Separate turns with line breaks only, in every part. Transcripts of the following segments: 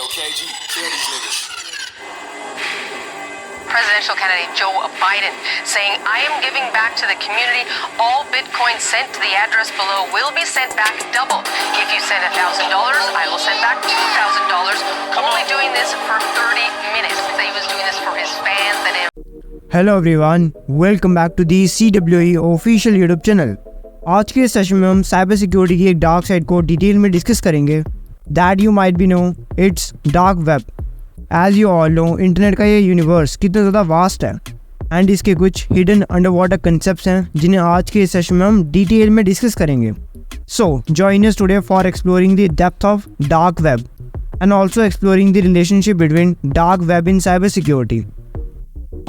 Yo, KG, kill these niggas.
Presidential candidate Joe Biden saying, I am giving back to the community. All Bitcoin sent to the address below will be sent back double. If you send $1,000, I will send back $2,000. Only doing this for 30 minutes. He was doing this for his fans and
hello everyone, welcome back to the CWE official YouTube channel. आज के session में हम cyber security की एक dark side को detail में discuss करेंगे। That you might be know it's dark web. As you all know, internet का ये यूनिवर्स कितना ज़्यादा वास्ट है एंड इसके कुछ हिडन अंडर वाटर कंसेप्ट्स हैं जिन्हें आज के सेशन में हम डिटेल में डिस्कस करेंगे। So join us today for exploring the depth of dark web and also exploring the relationship between dark web in cyber security.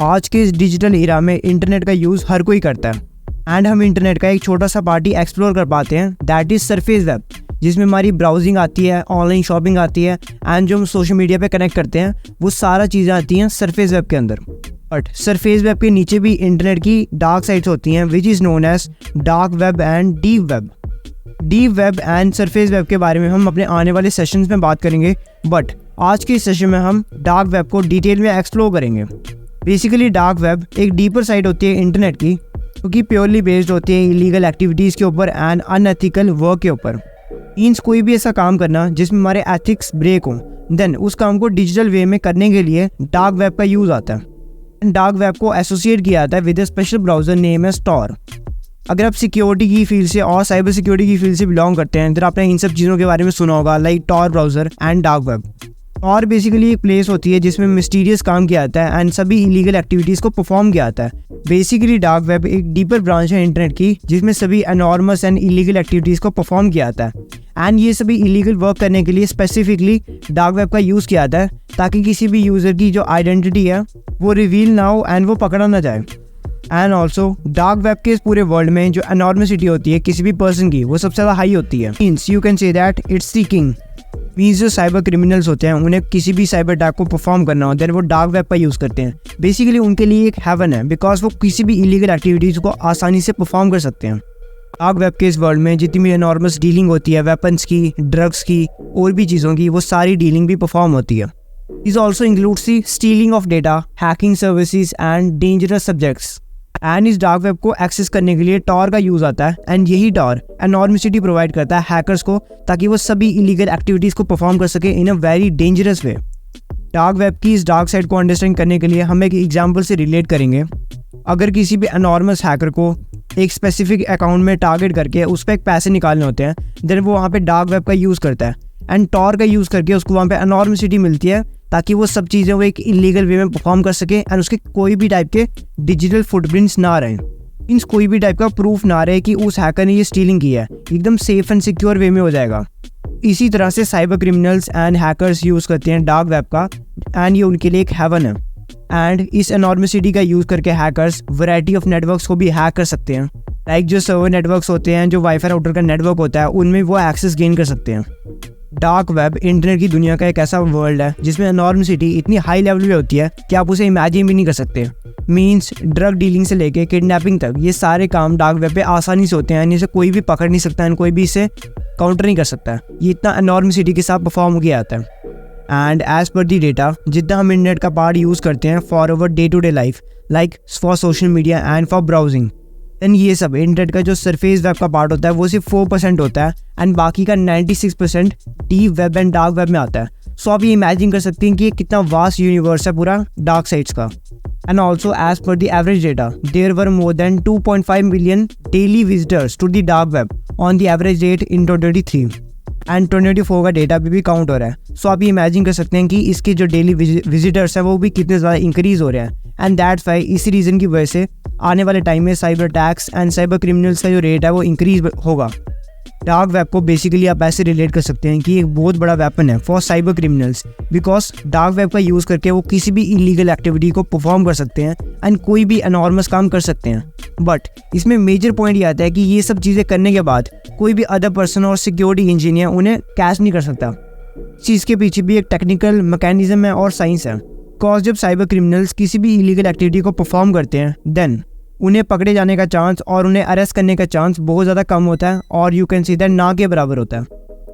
आज के इस डिजिटल एरा में इंटरनेट का यूज़ हर कोई करता है एंड हम इंटरनेट का एक छोटा सा पार्टी एक्सप्लोर कर पाते हैं, दैट इज़ सरफेस वेब, जिसमें हमारी ब्राउजिंग आती है, ऑनलाइन शॉपिंग आती है एंड जो हम सोशल मीडिया पे कनेक्ट करते हैं वो सारा चीज़ें आती हैं सरफेस वेब के अंदर। बट सरफेस वेब के नीचे भी इंटरनेट की डार्क साइड्स होती हैं which is known as dark web and deep web. Deep web and surface web के बारे में हम अपने आने वाले सेशंस में बात करेंगे, बट आज के सेशन में हम डार्क वेब को डिटेल में एक्सप्लोर करेंगे। बेसिकली डार्क वेब एक डीपर साइड होती है इंटरनेट की, क्योंकि प्योरली बेस्ड होती है इलीगल एक्टिविटीज़ के ऊपर एंड अनएथिकल वर्क के ऊपर। मीन्स कोई भी ऐसा काम करना जिसमें हमारे एथिक्स ब्रेक हों, देन उस काम को डिजिटल वे में करने के लिए डार्क वेब का यूज़ आता है। डार्क वेब को एसोसिएट किया जाता है with a special browser name as Tor. अगर आप सिक्योरिटी की फील्ड से और साइबर सिक्योरिटी की फील्ड से बिलोंग करते हैं तो आपने इन सब चीज़ों के बारे में सुना होगा, like Tor browser and dark web. और बेसिकली एक प्लेस होती है जिसमें मिस्टीरियस काम किया जाता है एंड सभी इलीगल एक्टिविटीज़ को परफॉर्म किया जाता है। बेसिकली डार्क वेब एक डीपर ब्रांच है इंटरनेट की, जिसमें सभी एनॉर्मस एंड इलीगल एक्टिविटीज़ को परफॉर्म किया जाता है एंड ये सभी इलीगल वर्क करने के लिए स्पेसिफिकली डार्क वेब का यूज़ किया जाता है, ताकि किसी भी यूज़र की जो आइडेंटिटी है वो रिवील ना हो एंड वो पकड़ा ना जाए। एंड ऑल्सो डार्क वेब के इस पूरे वर्ल्ड में जो एनॉर्मसिटी होती है किसी भी पर्सन की, वो सबसे ज़्यादा हाई होती है। Means you can say that it's the king. Means जो साइबर क्रिमिनल्स होते हैं उन्हें किसी भी साइबर अटैक को परफॉर्म करना होता है, वो डार्क वेब का यूज़ करते हैं। बेसिकली उनके लिए एक हेवन है, बिकॉज वो किसी भी इलीगल एक्टिविटीज़ को आसानी से परफॉर्म कर सकते हैं। डार्क वेब के इस वर्ल्ड में जितनी भी एनॉर्मस डीलिंग होती है, वेपन्स की, ड्रग्स की और भी चीज़ों की, वो सारी डीलिंग भी परफॉर्म होती है। This also includes the stealing of data, hacking services and dangerous subjects. And इस डार्क वेब को एक्सेस करने के लिए टॉर का यूज़ आता है एंड यही टॉर एनॉर्मसिटी प्रोवाइड करता है हैकर्स को, ताकि वो सभी इलीगल एक्टिविटीज़ को परफॉर्म कर सके in a very dangerous way. Dark web की इस डार्क साइड को अंडरस्टैंड करने के लिए हम एक एग्जांपल से रिलेट करेंगे। अगर किसी भी एनॉर्मस हैकर को एक स्पेसिफिक अकाउंट में टारगेट करके उस पर एक पैसे निकालने होते हैं, देन वो वहाँ पे डार्क वेब का यूज़ करता है एंड टॉर का यूज़ करके उसको वहाँ पे एनॉर्मसिटी मिलती है, ताकि वो सब चीज़ें वो एक इलीगल वे में परफॉर्म कर सके एंड उसके कोई भी टाइप के डिजिटल फुटप्रिंट्स ना रहे। मीन्स कोई भी टाइप का प्रूफ ना रहे कि उस हैकर ने ये स्टीलिंग की है, एकदम सेफ एंड सिक्योर वे में हो जाएगा। इसी तरह से cyber criminals and hackers use करते हैं डार्क वेब का एंड ये उनके लिए एक हेवन है। एंड इस एनॉर्मसिटी का यूज़ करके हैकर्स वैरायटी ऑफ नेटवर्क्स को भी हैक कर सकते हैं। लाइक जो सर्वर नेटवर्क्स होते हैं, जो वाईफाई राउटर का नेटवर्क होता है, उनमें वो एक्सेस गेन कर सकते हैं। डार्क वेब इंटरनेट की दुनिया का एक ऐसा वर्ल्ड है जिसमें एनॉर्मसिटी इतनी हाई लेवल पे होती है कि आप उसे इमेजिन भी नहीं कर सकते। मीन्स ड्रग डीलिंग से लेके किडनैपिंग तक ये सारे काम डार्क वेब पे आसानी से होते हैं, इसे कोई भी पकड़ नहीं सकता एंड कोई भी इसे काउंटर नहीं कर सकता। ये इतना एनॉर्मसिटी के साथ परफॉर्म किया जाता है। And as per the data, जितना हम इंटरनेट का पार्ट यूज़ करते हैं for our day to day life, like for social media and for browsing, then ये सब इंटरनेट का जो सरफेस वेब का पार्ट होता है वो सिर्फ 4% होता है एंड बाकी का 96% deep web and dark web में आता है। सो आप ये इमेजिन कर सकते हैं कि ये कितना वास्ट यूनिवर्स है पूरा डार्क साइड्स का। And also as per the average data, there were more than 2.5 million daily visitors to the dark web on the average rate in 2023 and 2024 का डेटा भी काउंट हो रहा है। सो आप ये इमेजिन कर सकते हैं कि इसके जो डेली विजिटर्स हैं वो भी कितने ज़्यादा इंक्रीज़ हो रहे हैं एंड दैट्स वाई इसी रीज़न की वजह से आने वाले टाइम में cyber attacks and cyber criminals का जो रेट है वो इंक्रीज होगा। डार्क वेब को बेसिकली आप ऐसे रिलेट कर सकते हैं कि एक बहुत बड़ा वेपन है for cyber criminals, because dark web का यूज़ करके वो किसी भी इलीगल एक्टिविटी को परफॉर्म कर सकते हैं एंड कोई भी एनॉर्मस काम कर सकते हैं। बट इसमें मेजर पॉइंट ये आता है कि ये सब चीज़ें करने के बाद कोई भी अदर पर्सन और सिक्योरिटी इंजीनियर उन्हें कैच नहीं कर सकता। चीज़ के पीछे भी एक टेक्निकल मैकेनिज्म है और साइंस है। बिकॉज जब साइबर क्रिमिनल्स किसी भी इलीगल एक्टिविटी को परफॉर्म करते हैं, देन उन्हें पकड़े जाने का चांस और उन्हें अरेस्ट करने का चांस बहुत ज़्यादा कम होता है और यू कैन सी दैट ना के बराबर होता है।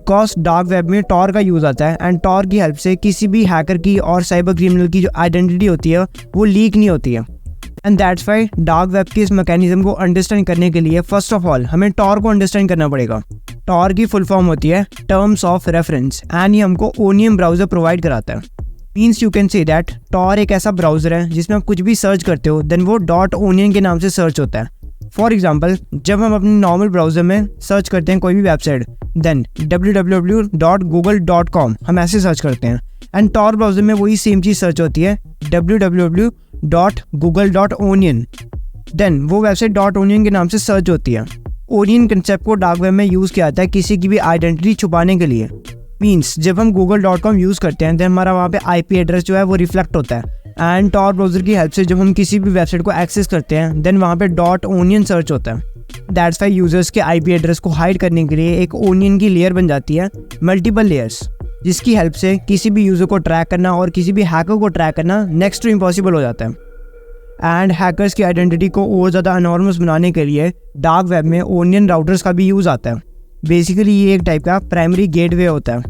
बिकॉज डार्क वेब में टॉर का यूज़ आता है एंड टॉर की हेल्प से किसी भी हैकर की और साइबर क्रिमिनल की जो आइडेंटिटी होती है वो लीक नहीं होती है। And that's why dark web के इस मैकेनिज्म को अंडरस्टैंड करने के लिए फर्स्ट ऑफ ऑल हमें टॉर को अंडरस्टैंड करना पड़ेगा। टॉर की फुल फॉर्म होती है टर्म्स ऑफ रेफरेंस एंड ये हमको ओनियन ब्राउज़र प्रोवाइड कराता है। Means you can say that Tor एक ऐसा ब्राउज़र है जिसमें आप कुछ भी सर्च करते हो देन वो .onion के नाम से सर्च होता है। फॉर एग्जाम्पल, जब हम अपने नॉर्मल ब्राउज़र में सर्च करते हैं कोई भी वेबसाइट देन www.google.com हम ऐसे सर्च करते हैं एंड टॉर ब्राउज़र में वही सेम चीज़ सर्च होती है www.google.onion देन वो वेबसाइट .onion के नाम से सर्च होती है। ओनियन कंसेप्ट को डार्क वेब में यूज़ किया जाता है किसी की भी आइडेंटिटी छुपाने के लिए। मीन्स जब हम google.com यूज़ करते हैं तो हमारा वहाँ पे IP एड्रेस जो है वो रिफ्लेक्ट होता है एंड टॉर ब्राउज़र की हेल्प से जब हम किसी भी वेबसाइट को एक्सेस करते हैं देन वहाँ पे .onion सर्च होता है। दैट्स वाई यूज़र्स के IP एड्रेस को हाइड करने के लिए एक ओनियन की लेयर बन जाती है, मल्टीपल लेयर्स, जिसकी हेल्प से किसी भी यूज़र को ट्रैक करना और किसी भी हैकर को ट्रैक करना नेक्स्ट टू इम्पॉसिबल हो जाता है। एंड हैकर्स की आइडेंटिटी को और ज़्यादा अनॉर्मस बनाने के लिए डार्क वेब में ओनियन राउटर्स का भी यूज़ आता है। बेसिकली ये एक टाइप का प्राइमरी गेटवे होता है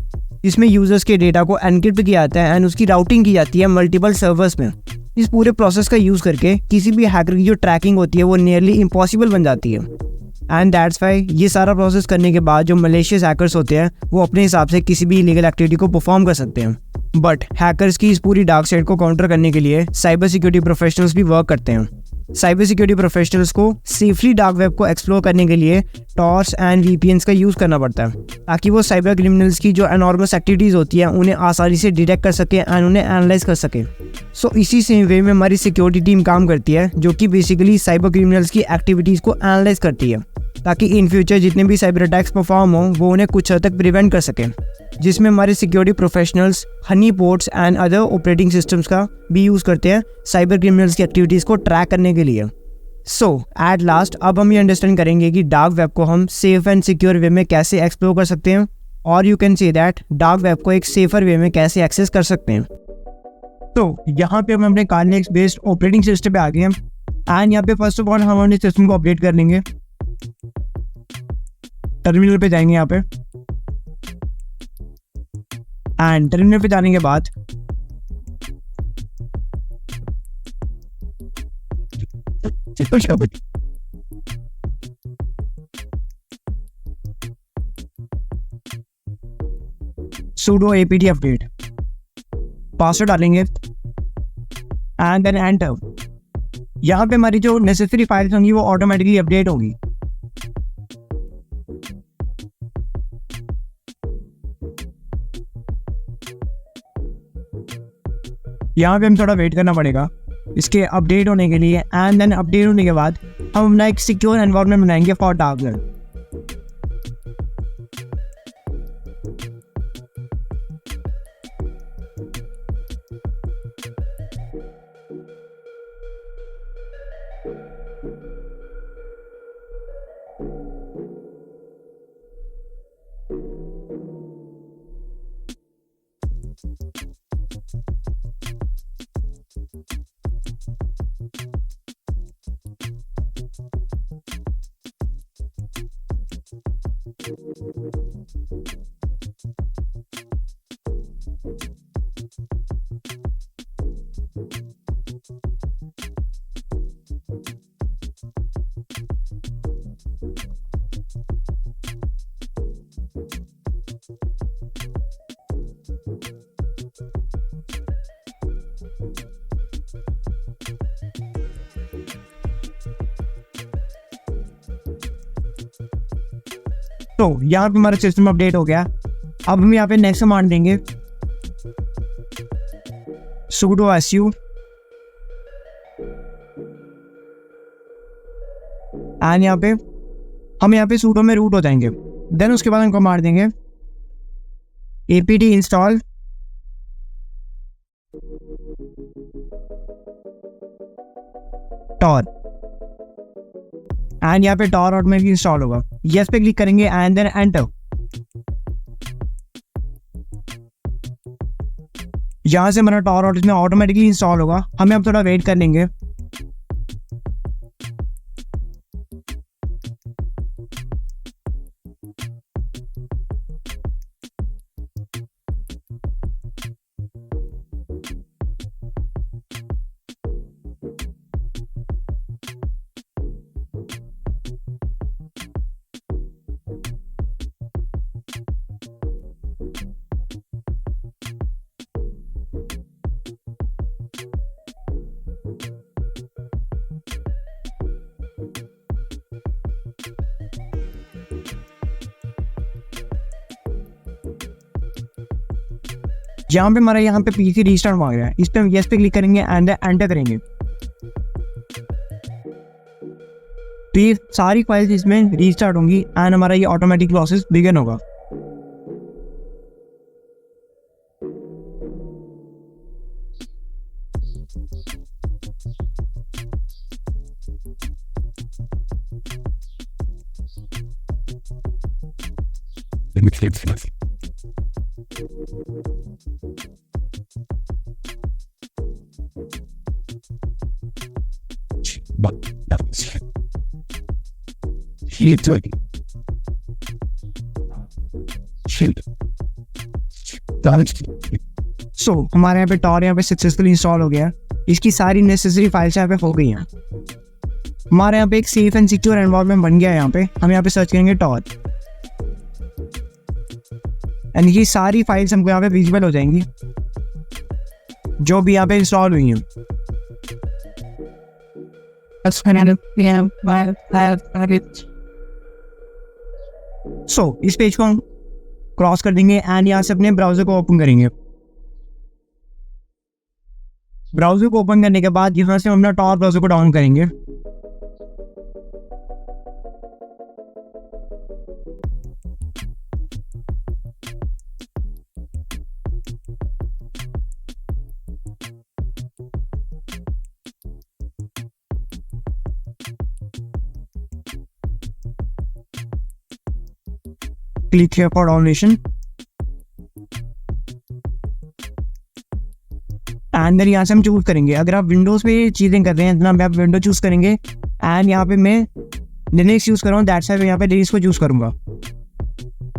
जिसमें यूज़र्स के डेटा को एनक्रिप्ट किया जाता है एंड उसकी राउटिंग की जाती है मल्टीपल सर्वर्स में। इस पूरे प्रोसेस का यूज़ करके किसी भी हैकर की जो ट्रैकिंग होती है वो नियरली इम्पॉसिबल बन जाती है। एंड दैट्स वाई ये सारा प्रोसेस करने के बाद जो मलेशियस हैकर्स होते हैं वो अपने हिसाब से किसी भी इलीगल एक्टिविटी को परफॉर्म कर सकते हैं। बट हैकर्स की इस पूरी डार्क साइड को काउंटर करने के लिए साइबर सिक्योरिटी प्रोफेशनल्स भी वर्क करते हैं। साइबर सिक्योरिटी प्रोफेशनल्स को सेफली डार्क वेब को एक्सप्लोर करने के लिए टॉर्स एंड VPNs का यूज़ करना पड़ता है ताकि वो साइबर क्रिमिनल्स की जो एनॉर्मस एक्टिविटीज़ होती हैं उन्हें आसानी से डिटेक्ट कर सके एंड उन्हें एनालाइज कर सके। सो इसी सेम वे में हमारी सिक्योरिटी टीम काम करती है जो कि बेसिकली साइबर क्रिमिनल्स की एक्टिविटीज़ को एनालाइज करती है ताकि इन फ्यूचर जितने भी साइबर अटैक्स परफॉर्म हो वो उन्हें कुछ हद तक प्रिवेंट कर सकें, जिसमें हमारे security professionals Honey ports and other operating systems का भी यूज़ करते हैं साइबर क्रिमिनल्स की एक्टिविटीज़ को ट्रैक करने के लिए। सो एट लास्ट अब हम ये अंडरस्टैंड करेंगे कि डार्क वेब को हम सेफ एंड सिक्योर वे में कैसे एक्सप्लोर कर सकते हैं और you can say that dark web को एक सेफर वे में कैसे एक्सेस कर सकते हैं। तो यहाँ पे हम अपने कार्नेक्स बेस्ड ऑपरेटिंग सिस्टम पे आ गए हैं एंड यहाँ पे फर्स्ट ऑफ ऑल हम अपने सिस्टम को अपडेट कर लेंगे। टर्मिनल पे जाएंगे यहाँ पे एंड टर्मिनल पे जाने के बाद sudo apt अपडेट पासवर्ड डालेंगे एंड देन एंटर। यहाँ पे हमारी जो नेसेसरी फाइल्स होंगी वो ऑटोमेटिकली अपडेट होगी। यहाँ पे हम थोड़ा वेट करना पड़ेगा इसके अपडेट होने के लिए एंड देन अपडेट होने के बाद हम अपना एक सिक्योर एनवायरनमेंट बनाएंगे फॉर डार्क वेब। तो यहाँ पे हमारा सिस्टम अपडेट हो गया। अब हम यहाँ पे नेक्स्ट कमांड देंगे sudo su एंड यहाँ पे हम यहाँ पे sudo में रूट हो जाएंगे। देन उसके बाद हम कमांड देंगे apt install tor एंड यहाँ पे टॉर ऑटोमेटिकली इंस्टॉल होगा। यस पे क्लिक करेंगे एंड देन एंटर। यहाँ से हमारा टॉर ऑटोमेटिकली इंस्टॉल होगा। हमें अब थोड़ा वेट कर लेंगे। जहाँ पे हमारा यहाँ पे पीसी रीस्टार्ट मांग रहा है, इस पे हम यस पे क्लिक करेंगे एंड एंटर करेंगे। तो ये सारी फाइल्स इसमें रीस्टार्ट होंगी एंड हमारा ये ऑटोमेटिक प्रोसेस बिगिन होगा। सो हमारे यहाँ पे टॉर यहाँ पे सक्सेसफुली इंस्टॉल हो गया। इसकी सारी नेसेसरी फाइल्स यहाँ पे हो गई हैं। हमारे यहाँ पे एक सेफ एंड सिक्योर एनवायरनमेंट बन गया है। यहाँ पे हम यहाँ पे सर्च करेंगे टॉर एंड ये सारी फाइल्स हमको यहाँ पे विजिबल हो जाएंगी जो भी यहाँ पे इंस्टॉल हुई हैं। सो इस पेज को हम क्रॉस कर देंगे एंड यहाँ से अपने ब्राउजर को ओपन करेंगे। ब्राउजर को ओपन करने के बाद यहाँ से हम अपना टॉर ब्राउजर को डाउन करेंगे। Click here for downloadation and then यहाँ से हम चूज करेंगे। अगर आप विंडोज पे चीजें कर रहे हैं तो आप विंडो चूज करेंगे एंड यहाँ पे मैं लिनक्स यूज कर रहा हूँ, दैट्स व्हाई मैं यहाँ पे लिनक्स को चूज करूंगा।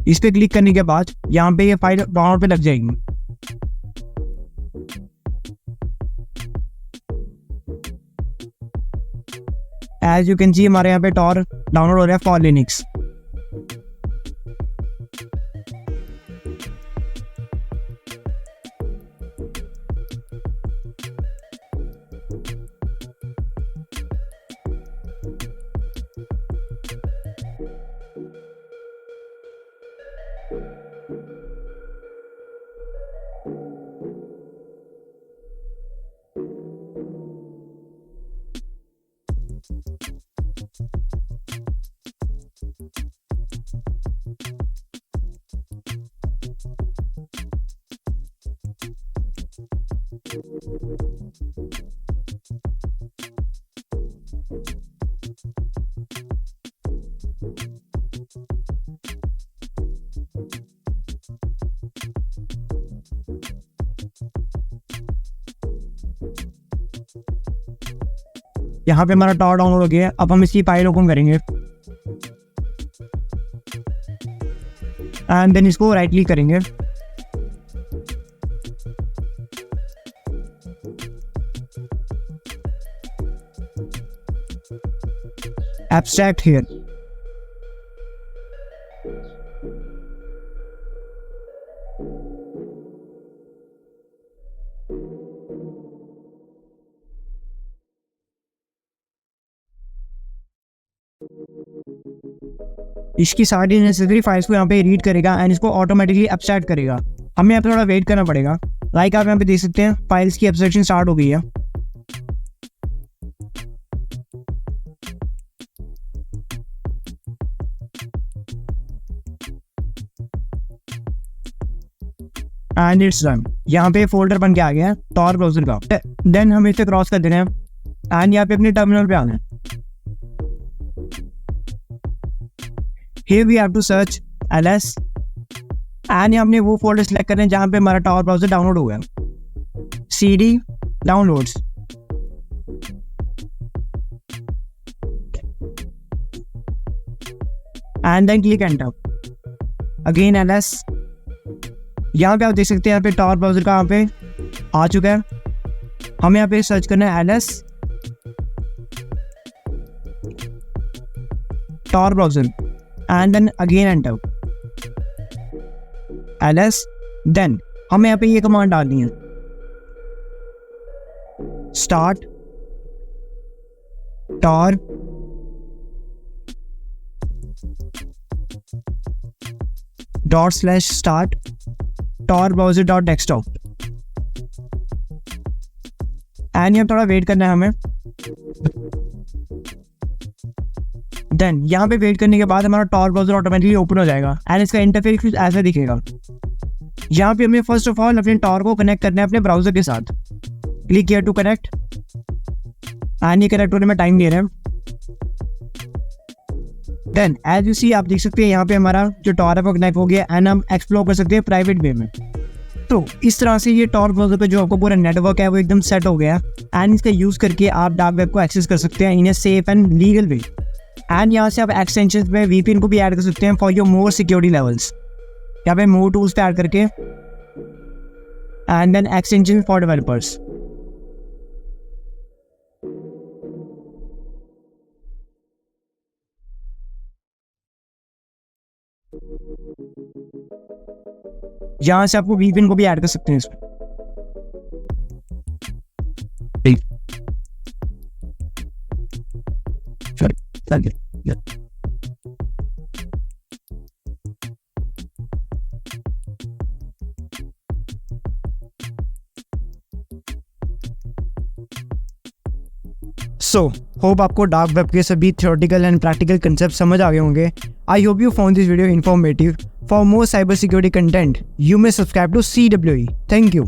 इस पे क्लिक करने के बाद यहाँ पे ये फाइल डाउनलोड पे लग जाएगी। एज यू कैन सी हमारे यहाँ पे टॉर डाउनलोड हो रहा है फॉर लिनक्स। यहाँ पे हमारा टॉर डाउनलोड हो गया है। अब हम इसकी फाइल ओपन करेंगे एंड देन इसको राइट क्लिक करेंगे। Abstract here. इसकी सारी नेसेसरी फाइल्स को यहाँ पे रीड करेगा एंड इसको ऑटोमेटिकली एब्स्ट्रैक्ट करेगा। हमें यहाँ पे थोड़ा वेट करना पड़ेगा। लाइक आप यहाँ पे देख सकते हैं फाइल्स की एब्स्ट्रैक्शन स्टार्ट हो गई है। And it's done. यहाँ पे फोल्डर बन के आ गया है टॉर ब्राउजर का। देन हम इसे क्रॉस कर देना है एंड यहाँ पे अपने टर्मिनल पे आना है। Here we have to search ls and हमने वो फोल्डर सेलेक्ट करना है जहाँ पे हमारा टॉर ब्राउजर डाउनलोड हुआ है। cd downloads and then click enter. Again ls। यहाँ पे आप देख सकते हैं यहाँ पे टॉर ब्राउजर का यहाँ पे आ चुका है। हमें यहाँ पे सर्च करना है ls Tor browser and then again enter ls। देन हमें यहाँ पे ये कमांड डालनी है start Tor ./start tor-browser.desktop and यहाँ थोड़ा वेट करना है हमें। देन यहाँ पे वेट करने के बाद हमारा Tor ब्राउजर ऑटोमेटिकली ओपन हो जाएगा एंड इसका इंटरफेस कुछ ऐसा दिखेगा। यहाँ पे हमें फर्स्ट ऑफ ऑल अपने Tor को कनेक्ट करना है अपने ब्राउजर के साथ। Click here to connect and ये कनेक्ट होने में टाइम ले रहे हैं। देन एज यू सी आप देख सकते हैं यहाँ पे हमारा जो Tor है वो कनेक्ट हो गया एंड हम एक्सप्लोर कर सकते हैं प्राइवेट वे में। तो इस तरह से ये Tor ब्राउजर पे जो आपको पूरा नेटवर्क है वो एकदम सेट हो गया एंड इसका यूज़ करके आप डार्क वेब को एक्सेस कर सकते हैं in a safe and legal way. And यहाँ से आप एक्सटेंशन में VPN को भी ऐड कर सकते हैं for your more security levels. यहाँ पे मोर टूल्स पे ऐड करके and then extension for developers. यहाँ से आपको VPN को भी ऐड कर सकते हैं इसमें। सो होप आपको डार्क वेब के सभी थियोरेटिकल एंड प्रैक्टिकल कंसेप्ट समझ आ गए होंगे। I hope you found this video informative. For more cyber security content you may subscribe to CWE। Thank you.